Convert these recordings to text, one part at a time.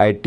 IT,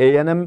ANM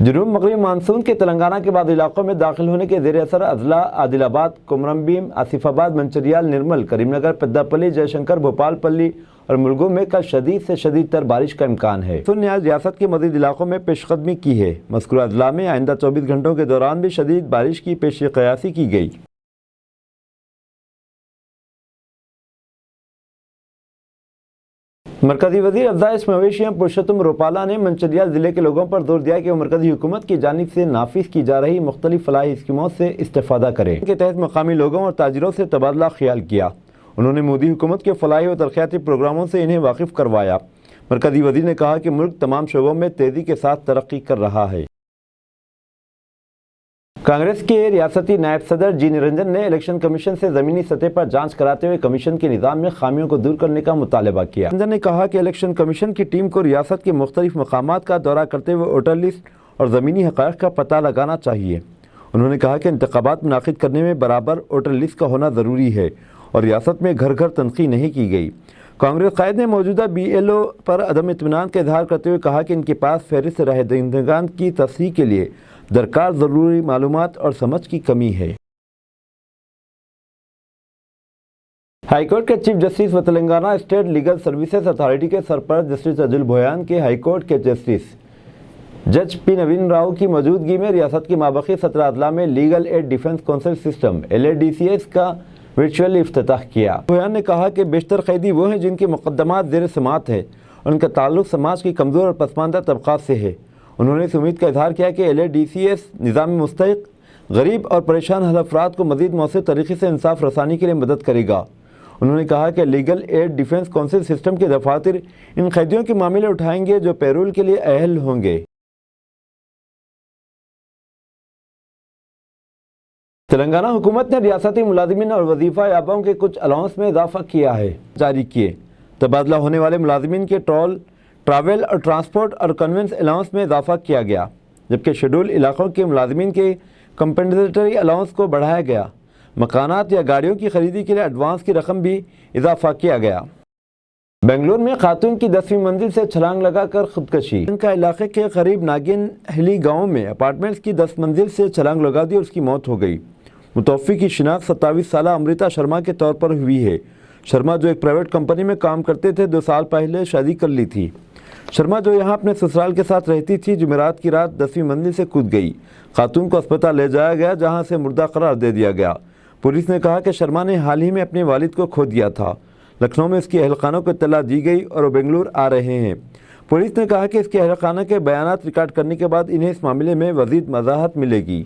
جنوب مغربی monsoon کے تلنگانہ کے بعد علاقوں میں داخل ہونے کے زیر اثر اضلاع عادل آباد، کومرم بھیم، آصف آباد، منچریال، نرمل، کریم نگر، پدہ پلی، جے شنکر، بھوپال پلی اور ملگو میں کل شدید سے شدید تر بارش کا امکان ہے۔ مانسون نے آج ریاست کے مزید علاقوں میں پیش قدمی کی ہے۔ مذکورہ اضلاع میں آئندہ 24 گھنٹوں کے دوران بھی شدید بارش کی پیش قیاسی کی گئی۔ مرکزی وزیر افزائش مویشیاں پرشوتم روپالا نے منچریال ضلع کے لوگوں پر زور دیا کہ وہ مرکزی حکومت کی جانب سے نافذ کی جا رہی مختلف فلاحی اسکیموں سے استفادہ کریں۔ ان کے تحت مقامی لوگوں اور تاجروں سے تبادلہ خیال کیا۔ انہوں نے مودی حکومت کے فلاحی و ترقیاتی پروگراموں سے انہیں واقف کروایا۔ مرکزی وزیر نے کہا کہ ملک تمام شعبوں میں تیزی کے ساتھ ترقی کر رہا ہے۔ کانگریس کے ریاستی نائب صدر جی نرنجن نے الیکشن کمیشن سے زمینی سطح پر جانچ کراتے ہوئے کمیشن کے نظام میں خامیوں کو دور کرنے کا مطالبہ کیا۔ نرنجن نے کہا کہ الیکشن کمیشن کی ٹیم کو ریاست کے مختلف مقامات کا دورہ کرتے ہوئے ووٹر لسٹ اور زمینی حقائق کا پتہ لگانا چاہیے۔ انہوں نے کہا کہ انتخابات منعقد کرنے میں برابر ووٹر لسٹ کا ہونا ضروری ہے اور ریاست میں گھر گھر تنقیح نہیں کی گئی۔ کانگریس قائد نے موجودہ بی ایل او پر عدم اطمینان کا اظہار کرتے ہوئے کہا کہ ان کے پاس فہرست رائے دہندگان کی تصحیح کے لیے درکار ضروری معلومات اور سمجھ کی کمی ہے۔ ہائی کورٹ کے چیف جسٹس و Telangana state legal services authority کے سرپرست جسٹس اجل بھویان کے ہائی کورٹ کے جسٹس جج پی نوین راؤ کی موجودگی میں ریاست کی مابقی 17 اضلاع میں legal aid defence council system LADCS کا ورچوئل افتتاح کیا۔ بھویان نے کہا کہ بیشتر قیدی وہ ہیں جن کے مقدمات زیر سماعت ہیں اور ان کا تعلق سماج کی کمزور اور پسماندہ طبقات سے ہے۔ انہوں نے اس امید کا اظہار کیا کہ LADCS نظام مستحق، غریب اور پریشان حال افراد کو مزید مؤثر طریقے سے انصاف رسانی کے لیے مدد کرے گا۔ انہوں نے کہا کہ legal aid defence council system کے دفاتر ان قیدیوں کے معاملے اٹھائیں گے جو پیرول کے لیے اہل ہوں گے۔ تلنگانہ حکومت نے ریاستی ملازمین اور وظیفہ یابوں کے کچھ الاؤنس میں اضافہ کیا ہے جاری کیے۔ تبادلہ ہونے والے ملازمین کے ٹراول اور ٹرانسپورٹ اور کنوینس الاؤنس میں اضافہ کیا گیا، جبکہ شیڈول علاقوں کے ملازمین کے کمپنسیٹری الاؤنس کو بڑھایا گیا۔ مکانات یا گاڑیوں کی خریدی کے لیے ایڈوانس کی رقم بھی اضافہ کیا گیا۔ بنگلور میں خاتون کی 10ویں منزل سے چھلانگ لگا کر خودکشی۔ ان کا علاقے کے قریب ناگن ہلی گاؤں میں اپارٹمنٹس کی 10 منزل سے چھلانگ لگا دی اور اس کی موت ہو گئی۔ متوفی کی شناخت 27 سالہ امرتا شرما کے طور پر ہوئی ہے۔ شرما جو ایک پرائیویٹ کمپنی میں کام کرتے تھے 2 سال پہلے شادی کر لی تھی۔ شرما جو یہاں اپنے سسرال کے ساتھ رہتی تھی جمعرات کی رات 10ویں منزل سے کود گئی۔ خاتون کو اسپتال لے جایا گیا جہاں سے مردہ قرار دے دیا گیا۔ پولیس نے کہا کہ شرما نے حال ہی میں اپنے والد کو کھو دیا تھا۔ لکھنؤ میں اس کی اہل خانہ کو اطلاع دی گئی اور وہ بنگلور آ رہے ہیں۔ پولیس نے کہا کہ اس کے اہل خانہ کے بیانات ریکارڈ کرنے کے بعد انہیں اس معاملے میں مزید وضاحت ملے گی۔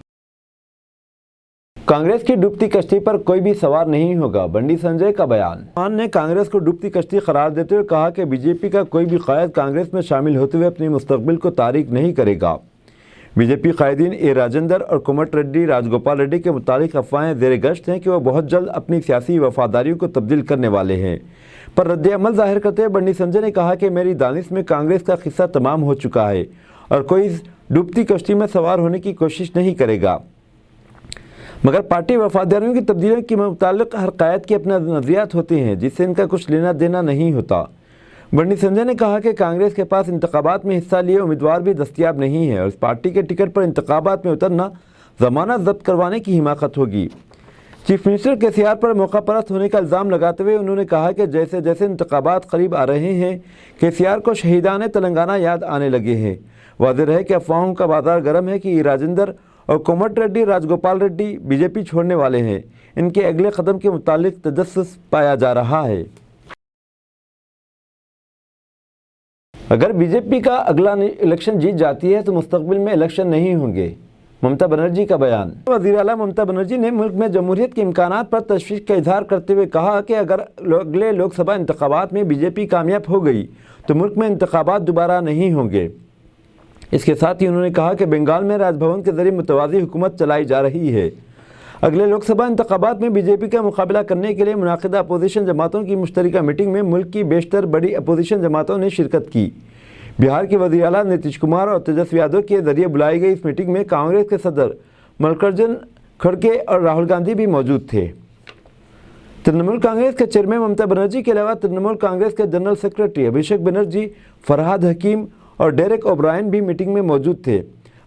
کانگریس کی ڈوبتی کشتی پر کوئی بھی سوار نہیں ہوگا، بنڈی سنجے کا بیان۔ خان نے کانگریس کو ڈوبتی کشتی قرار دیتے ہوئے کہا کہ BJP کا کوئی بھی قائد کانگریس میں شامل ہوتے ہوئے اپنے مستقبل کو تاریک نہیں کرے گا۔ BJP قائدین A راجندر اور کومٹ ریڈی راجگوپال ریڈی کے متعلق افواہیں زیر گشت ہیں کہ وہ بہت جلد اپنی سیاسی وفاداریوں کو تبدیل کرنے والے ہیں، پر رد عمل ظاہر کرتے ہوئے بنڈی سنجے نے کہا کہ میری دانش میں کانگریس کا قصہ تمام ہو چکا ہے اور کوئی اس ڈوبتی کشتی میں سوار ہونے کی کوشش نہیں کرے گا، مگر پارٹی وفاداریوں کی تبدیلیوں کے متعلق ہر قائد کے اپنے نظریات ہوتے ہیں جس سے ان کا کچھ لینا دینا نہیں ہوتا۔ بنڈی سنجے نے کہا کہ کانگریس کے پاس انتخابات میں حصہ لیے امیدوار بھی دستیاب نہیں ہے اور اس پارٹی کے ٹکٹ پر انتخابات میں اترنا ضمانت ضبط کروانے کی حماقت ہوگی۔ چیف منسٹر KCR پر موقع پرست ہونے کا الزام لگاتے ہوئے انہوں نے کہا کہ جیسے جیسے انتخابات قریب آ رہے ہیں KCR کو شہیدان تلنگانہ یاد آنے لگے ہیں۔ واضح رہے کہ افواہوں کا بازار گرم ہے کہ راجندر اور Komati ready Rajagopal ready BJP چھوڑنے والے ہیں۔ ان کے اگلے قدم کے متعلق تجسس پایا جا رہا ہے۔ اگر BJP کا اگلا الیکشن جیت جاتی ہے تو مستقبل میں الیکشن نہیں ہوں گے، ممتا بنرجی کا بیان۔ وزیر اعلیٰ ممتا بنرجی نے ملک میں جمہوریت کے امکانات پر تشویش کا اظہار کرتے ہوئے کہا کہ اگر اگلے لوک سبھا انتخابات میں BJP کامیاب ہو گئی تو ملک میں انتخابات دوبارہ نہیں ہوں گے۔ اس کے ساتھ ہی انہوں نے کہا کہ بنگال میں راج بھون کے ذریعے متوازی حکومت چلائی جا رہی ہے۔ اگلے لوک سبھا انتخابات میں BJP کا مقابلہ کرنے کے لیے منعقدہ اپوزیشن جماعتوں کی مشترکہ میٹنگ میں ملک کی بیشتر بڑی اپوزیشن جماعتوں نے شرکت کی۔ بہار کے وزیر اعلیٰ نتیش کمار اور تیجسوی یادو کے ذریعے بلائی گئی اس میٹنگ میں کانگریس کے صدر ملکارجن کھڑگے اور راہل گاندھی بھی موجود تھے۔ ترنمول کانگریس کے چیئرمین ممتا بنرجی کے علاوہ ترنمول کانگریس کے جنرل سیکرٹری ابھیشیک بنرجی، فرحاد حکیم اور ڈیرک اوبرائن بھی میٹنگ میں موجود تھے۔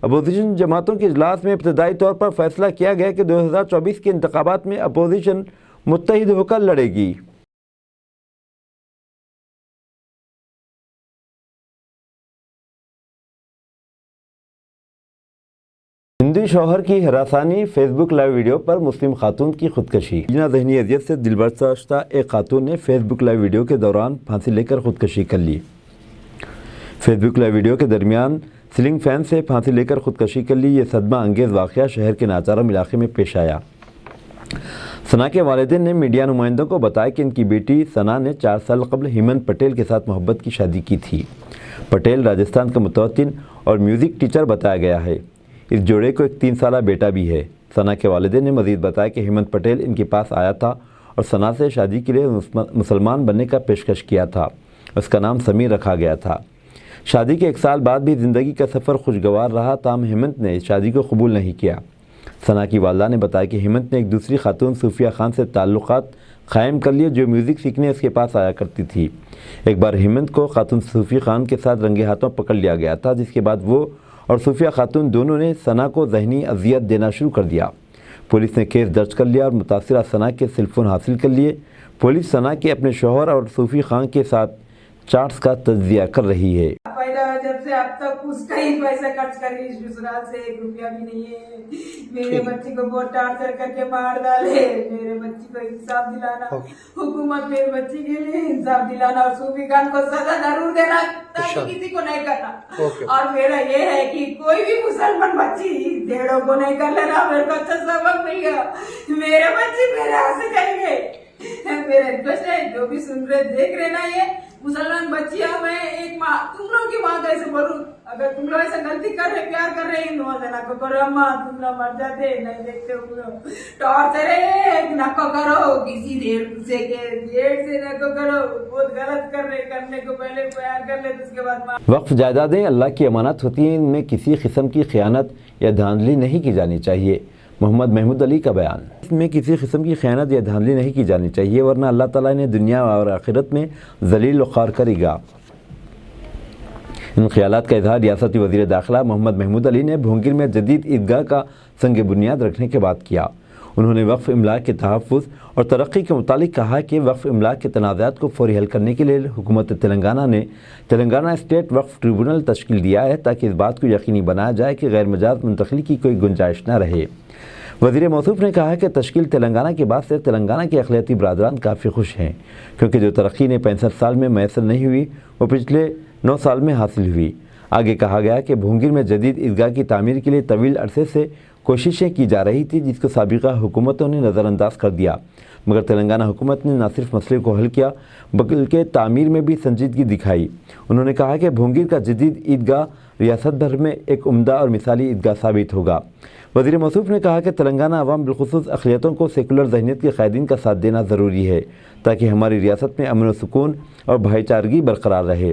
اپوزیشن جماعتوں کے اجلاس میں ابتدائی طور پر فیصلہ کیا گیا کہ 2024 کے انتخابات میں اپوزیشن متحد ہو کر لڑے گی۔ ہندو شوہر کی ہراسانی، فیس بک لائیو ویڈیو پر مسلم خاتون کی خودکشی۔ جنا ذہنی اذیت سے دل برداشتہ ایک خاتون نے فیس بک لائیو ویڈیو کے دوران پھانسی لے کر خودکشی کر لی۔ فیس بک لائیو ویڈیو کے درمیان سیلنگ فین سے پھانسی لے کر خودکشی کر لی۔ یہ صدمہ انگیز واقعہ شہر کے ناچارم علاقے میں پیش آیا۔ ثنا کے والدین نے میڈیا نمائندوں کو بتایا کہ ان کی بیٹی ثنا نے 4 سال قبل ہیمنت پٹیل کے ساتھ محبت کی شادی کی تھی۔ پٹیل راجستھان کا متوطن اور میوزک ٹیچر بتایا گیا ہے۔ اس جوڑے کو ایک 3 سالہ بیٹا بھی ہے۔ ثنا کے والدین نے مزید بتایا کہ ہیمنت پٹیل ان کے پاس آیا تھا اور ثنا سے شادی کے لیے مسلمان بننے کا پیشکش کیا تھا۔ اس کا نام سمیر رکھا گیا تھا۔ شادی کے 1 سال بعد بھی زندگی کا سفر خوشگوار رہا، تاہم ہیمنت نے اس شادی کو قبول نہیں کیا۔ ثنا کی والدہ نے بتایا کہ ہیمنت نے ایک دوسری خاتون صوفیہ خان سے تعلقات قائم کر لیے جو میوزک سیکھنے اس کے پاس آیا کرتی تھی۔ ایک بار ہیمنت کو خاتون صوفیہ خان کے ساتھ رنگے ہاتھوں پکڑ لیا گیا تھا، جس کے بعد وہ اور صوفیہ خاتون دونوں نے ثنا کو ذہنی اذیت دینا شروع کر دیا۔ پولیس نے کیس درج کر لیا اور متاثرہ ثنا کے سیل فون حاصل کر لیے۔ پولیس ثنا کے اپنے شوہر اور صوفی خان کے ساتھ چاٹس کا تجزیہ کر رہی ہے۔ پیدا جب سے اب تک اس کا ہی پیسہ خرچ کر کے سسرال سے 1 روپیہ بھی نہیں ہے۔ میرے بچی کو بہت ٹارچر کر کے مار ڈالے۔ میرے بچی کو انصاف دلانا، حکومت میرے بچی کے لیے انصاف دلانا اور صوفی خان کو سزا ضرور دینا تاکہ کسی کو نہیں کرنا۔ اور میرا یہ ہے کہ کوئی بھی مسلمان بچی ڈیڑھوں کو نہیں کر لینا۔ میرے کو اچھا سبق مل گیا، میرے بچی میرے ہاتھ سے جائیں گے۔ میرا ریکویسٹ ہے جو بھی سن رہے دیکھ رہے نا، یہ مسلمان بچیاں میں ایک ماں، تم لوگ کی ماں کیسے بولوں؟ اگر تم لوگ ایسا غلطی کر رہے، پیار کر رہے، نوازنا کو کرو، اماں تم لوگ مر جاتے نہیں دیکھتے ہو، ٹارچر ہے نہ کو کرو، کسی ڈیڑھ سے نہ کو کرو، بہت غلط کر رہے، کرنے کو پہلے پیار کر لے، اس کے بعد وقف جائیدادیں اللہ کی امانت ہوتی ہیں، ان میں کسی قسم کی خیانت یا دھاندلی نہیں کی جانی چاہیے۔ محمد محمود علی کا بیان۔ اس میں کسی قسم کی خیانت یا دھاندلی نہیں کی جانی چاہیے، ورنہ اللہ تعالیٰ نے دنیا اور آخرت میں ذلیل و خوار کرے گا۔ ان خیالات کا اظہار ریاستی وزیر داخلہ محمد محمود علی نے بھونگیر میں جدید عیدگاہ کا سنگ بنیاد رکھنے کے بعد کیا۔ انہوں نے وقف املاک کے تحفظ اور ترقی کے متعلق کہا کہ وقف املاک کے تنازعات کو فوری حل کرنے کے لیے حکومت تلنگانہ نے تلنگانہ اسٹیٹ وقف ٹریبونل تشکیل دیا ہے تاکہ اس بات کو یقینی بنایا جائے کہ غیر مجاز منتقلی کی کوئی گنجائش نہ رہے۔ وزیر موصوف نے کہا کہ تشکیل تلنگانہ کے بعد سے تلنگانہ کے اقلیتی برادران کافی خوش ہیں، کیونکہ جو ترقی نے 65 سال میں میسر نہیں ہوئی وہ پچھلے 9 سال میں حاصل ہوئی۔ آگے کہا گیا کہ بھونگیر میں جدید عیدگاہ کی تعمیر کے لیے طویل عرصے سے کوششیں کی جا رہی تھی، جس کو سابقہ حکومتوں نے نظر انداز کر دیا، مگر تلنگانہ حکومت نے نہ صرف مسئلے کو حل کیا بلکہ تعمیر میں بھی سنجیدگی دکھائی۔ انہوں نے کہا کہ بھونگیر کا جدید عیدگاہ ریاست بھر میں ایک عمدہ اور مثالی عیدگاہ ثابت ہوگا۔ وزیر موصوف نے کہا کہ تلنگانہ عوام بالخصوص اقلیتوں کو سیکولر ذہنیت کے قائدین کا ساتھ دینا ضروری ہے تاکہ ہماری ریاست میں امن و سکون اور بھائی چارگی برقرار رہے۔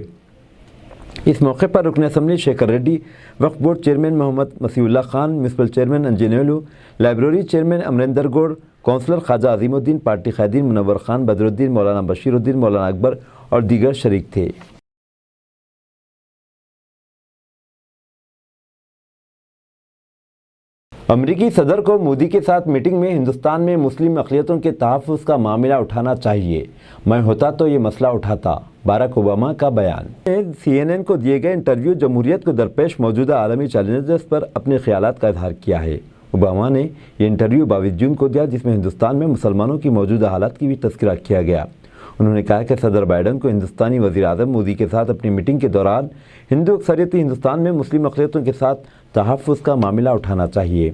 اس موقع پر رکن اسمبلی شیکھر ریڈی، وقف board chairman Mohammed Masihullah Khan, municipal chairman Anjaneyulu, library chairman Amarendra Goud, councillor Khaja Azeemuddin, party قائدین منور خان، بدر الدین، مولانا بشیر الدین، مولانا اکبر اور دیگر شریک تھے۔ امریکی صدر کو مودی کے ساتھ میٹنگ میں ہندوستان میں مسلم اقلیتوں کے تحفظ کا معاملہ اٹھانا چاہیے، میں ہوتا تو یہ مسئلہ اٹھاتا، باراک اوباما کا بیان۔ CNN کو دیے گئے انٹرویو جمہوریت کو درپیش موجودہ عالمی چیلنجز پر اپنے خیالات کا اظہار کیا ہے۔ اوباما نے یہ انٹرویو 22 جون کو دیا، جس میں ہندوستان میں مسلمانوں کی موجودہ حالات کی بھی تذکرہ کیا گیا۔ انہوں نے کہا کہ صدر بائیڈن کو ہندوستانی وزیر اعظم مودی کے ساتھ اپنی میٹنگ کے دوران ہندو اکثریتی ہندوستان میں مسلم اقلیتوں کے ساتھ تحفظ کا معاملہ اٹھانا چاہیے۔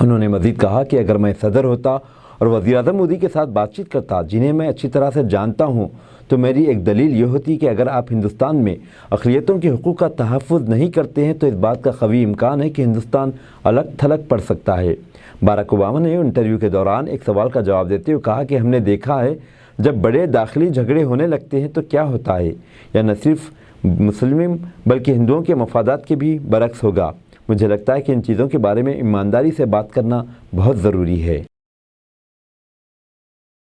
انہوں نے مزید کہا کہ اگر میں صدر ہوتا اور وزیر اعظم مودی کے ساتھ بات چیت کرتا، جنہیں میں اچھی طرح سے جانتا ہوں، تو میری ایک دلیل یہ ہوتی کہ اگر آپ ہندوستان میں اقلیتوں کے حقوق کا تحفظ نہیں کرتے ہیں تو اس بات کا قوی امکان ہے کہ ہندوستان الگ تھلگ پڑ سکتا ہے۔ باراک اوباما نے انٹرویو کے دوران ایک سوال کا جواب دیتے ہوئے کہا کہ ہم نے دیکھا ہے جب بڑے داخلی جھگڑے ہونے لگتے ہیں تو کیا ہوتا ہے، یا نہ صرف مسلم بلکہ ہندوؤں کے مفادات کے بھی برعکس ہوگا۔ مجھے لگتا ہے کہ ان چیزوں کے بارے میں ایمانداری سے بات کرنا بہت ضروری ہے۔